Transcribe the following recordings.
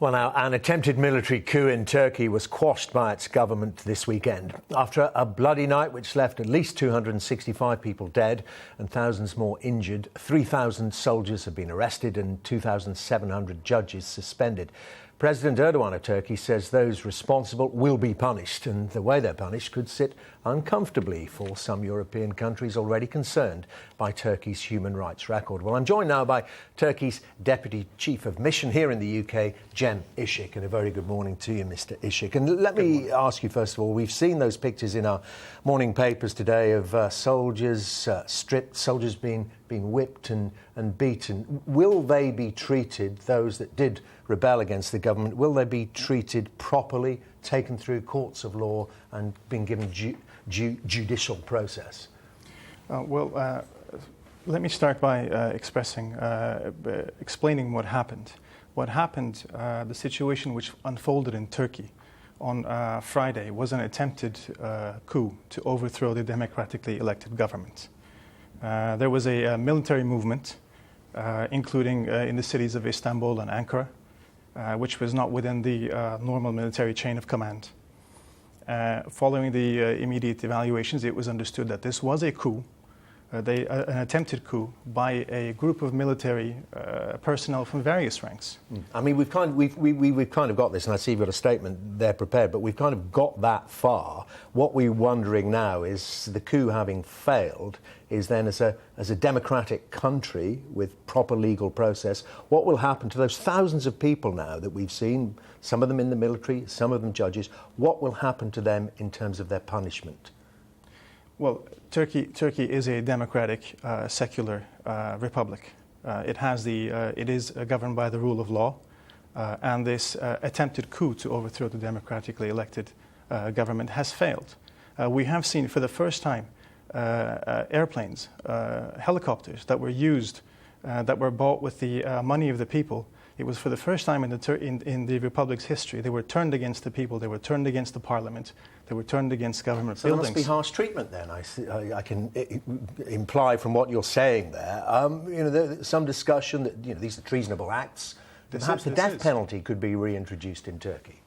Well, now, an attempted military coup in Turkey was quashed by its government this weekend. After a bloody night which left at least 265 people dead and thousands more injured, 3,000 soldiers have been arrested and 2,700 judges suspended. President Erdogan of Turkey says those responsible will be punished, and the way they're punished could sit uncomfortably for some European countries already concerned by Turkey's human rights record. Well, I'm joined now by Turkey's Deputy Chief of Mission here in the UK, Cem Isik, and a very good morning to you, Mr. Isik. And let me ask you, first of all, we've seen those pictures in our morning papers today of soldiers stripped, soldiers being whipped and beaten. Will they be treated, those that did rebel against the government, will they be treated properly, taken through courts of law and being given judicial process? Let me start by explaining what happened. What happened, the situation which unfolded in Turkey on Friday was an attempted coup to overthrow the democratically elected government. There was a military movement, including in the cities of Istanbul and Ankara, which was not within the normal military chain of command. Following the immediate evaluations, it was understood that this was a coup, an attempted coup by a group of military personnel from various ranks. I mean, we've kind of got this, and I see you've got a statement there prepared, but we've kind of got that far. What we're wondering now is, the coup having failed, is then as a democratic country with proper legal process, what will happen to those thousands of people now that we've seen, some of them in the military, some of them judges? What will happen to them in terms of their punishment? Well, Turkey is a democratic, secular republic. It is governed by the rule of law, and this attempted coup to overthrow the democratically elected government has failed. We have seen for the first time airplanes, helicopters that were used, that were bought with the money of the people. It was for the first time in the Republic's history. They were turned against the people, they were turned against the parliament, they were turned against government buildings. So it must be harsh treatment then, I can imply from what you're saying there. There's some discussion that these are treasonable acts. Perhaps the death penalty could be reintroduced in Turkey.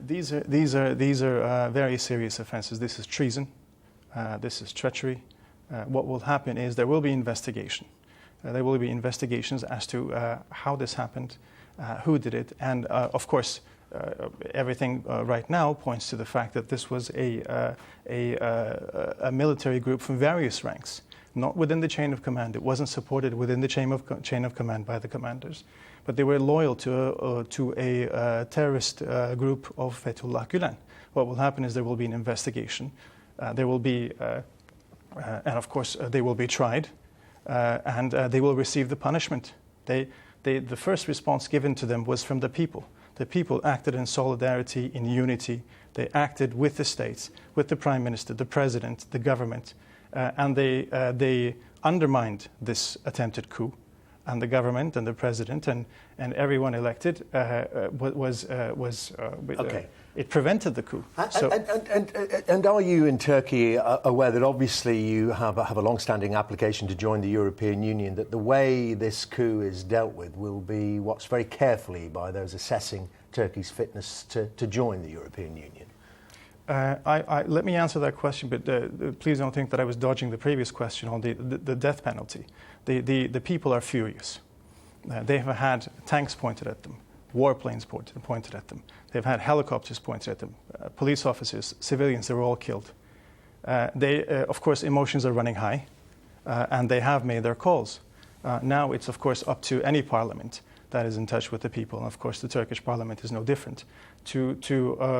These are very serious offences. This is treason. This is treachery. What will happen is there will be investigation. There will be investigations as to how this happened, who did it, and of course, everything right now points to the fact that this was a military group from various ranks, not within the chain of command. It wasn't supported within the chain of command by the commanders, but they were loyal to a terrorist group of Fethullah Gülen. What will happen is there will be an investigation. There will be, and of course, they will be tried, and they will receive the punishment. The first response given to them was from the people. The people acted in solidarity, in unity. They acted with the states, with the prime minister, the president, the government, and they undermined this attempted coup. And the government and the president and everyone elected it prevented the coup. And are you in Turkey aware that obviously you have a long-standing application to join the European Union, that the way this coup is dealt with will be watched very carefully by those assessing Turkey's fitness to join the European Union? Let me answer that question, but please don't think that I was dodging the previous question on the death penalty. The people are furious. They have had tanks pointed at them, warplanes pointed at them. They've had helicopters pointed at them, police officers, civilians, they were all killed. Of course, emotions are running high, and they have made their calls. Now it's, of course, up to any parliament that is in touch with the people, and of course the Turkish parliament is no different, to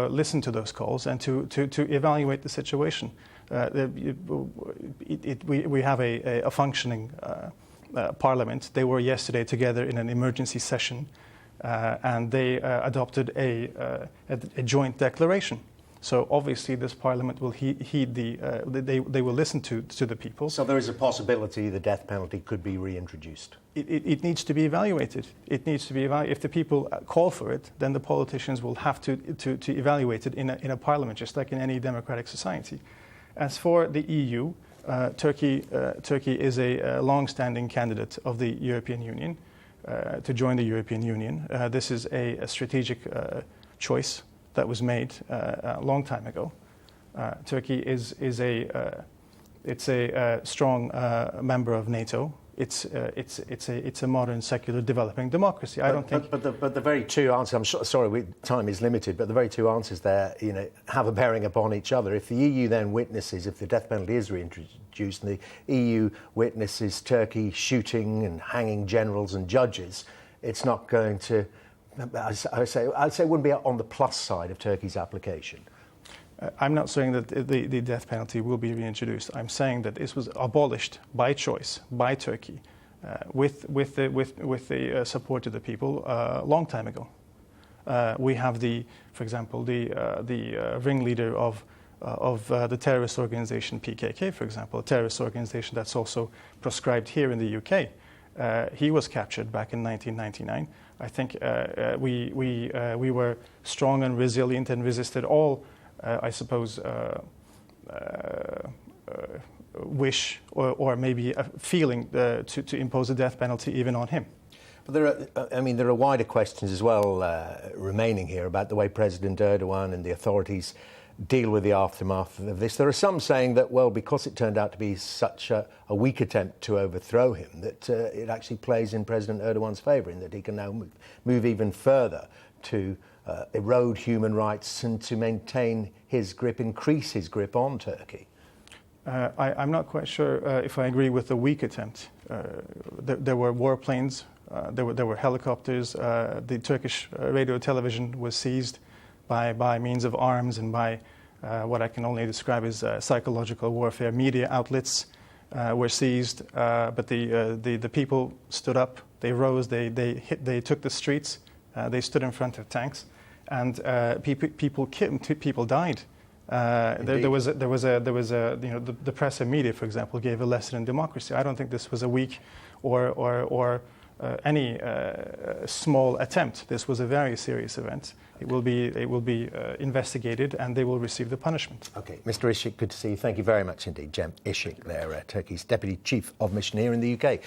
listen to those calls and to evaluate the situation. We have a functioning parliament. They were yesterday together in an emergency session, and they adopted a joint declaration. So obviously this parliament will heed they will listen to the people. So there is a possibility the death penalty could be reintroduced? It needs to be evaluated. It needs to be evaluated. If the people call for it, then the politicians will have to evaluate it in a parliament, just like in any democratic society. As for the EU, Turkey is a long-standing candidate of the European Union. to join the European Union. This is a strategic choice that was made a long time ago. Turkey is a strong member of NATO. It's a modern, secular, developing democracy. I don't think. But the very two answers. I'm sorry, time is limited. But the very two answers there, have a bearing upon each other. If the EU then witnesses, if the death penalty is reintroduced, and the EU witnesses Turkey shooting and hanging generals and judges, it's not going to. I'd say it wouldn't be on the plus side of Turkey's application. I'm not saying that the death penalty will be reintroduced. I'm saying that this was abolished by choice by Turkey, with the support of the people a long time ago. We have for example, the ringleader of the terrorist organization PKK, for example, a terrorist organization that's also proscribed here in the UK. He was captured back in 1999. I think we were strong and resilient and resisted all. I suppose, wish or maybe a feeling to impose a death penalty even on him. But there are wider questions as well remaining here about the way President Erdogan and the authorities deal with the aftermath of this. There are some saying that, well, because it turned out to be such a weak attempt to overthrow him, that it actually plays in President Erdogan's favour, in that he can now move even further to erode human rights and to maintain his grip, increase his grip on Turkey. I'm not quite sure if I agree with the weak attempt. There were warplanes, there were helicopters. The Turkish radio television was seized by means of arms and by what I can only describe as psychological warfare. Media outlets were seized, but the people stood up. They rose. They took the streets. They stood in front of tanks, and people died. There was the press and media, for example, gave a lesson in democracy. I don't think this was a weak or any small attempt. This was a very serious event. It will be investigated, and they will receive the punishment. Okay, Mr. Isik, good to see you. Thank you very much indeed, Cem Isik, there, Turkey's Deputy Chief of Mission here in the UK.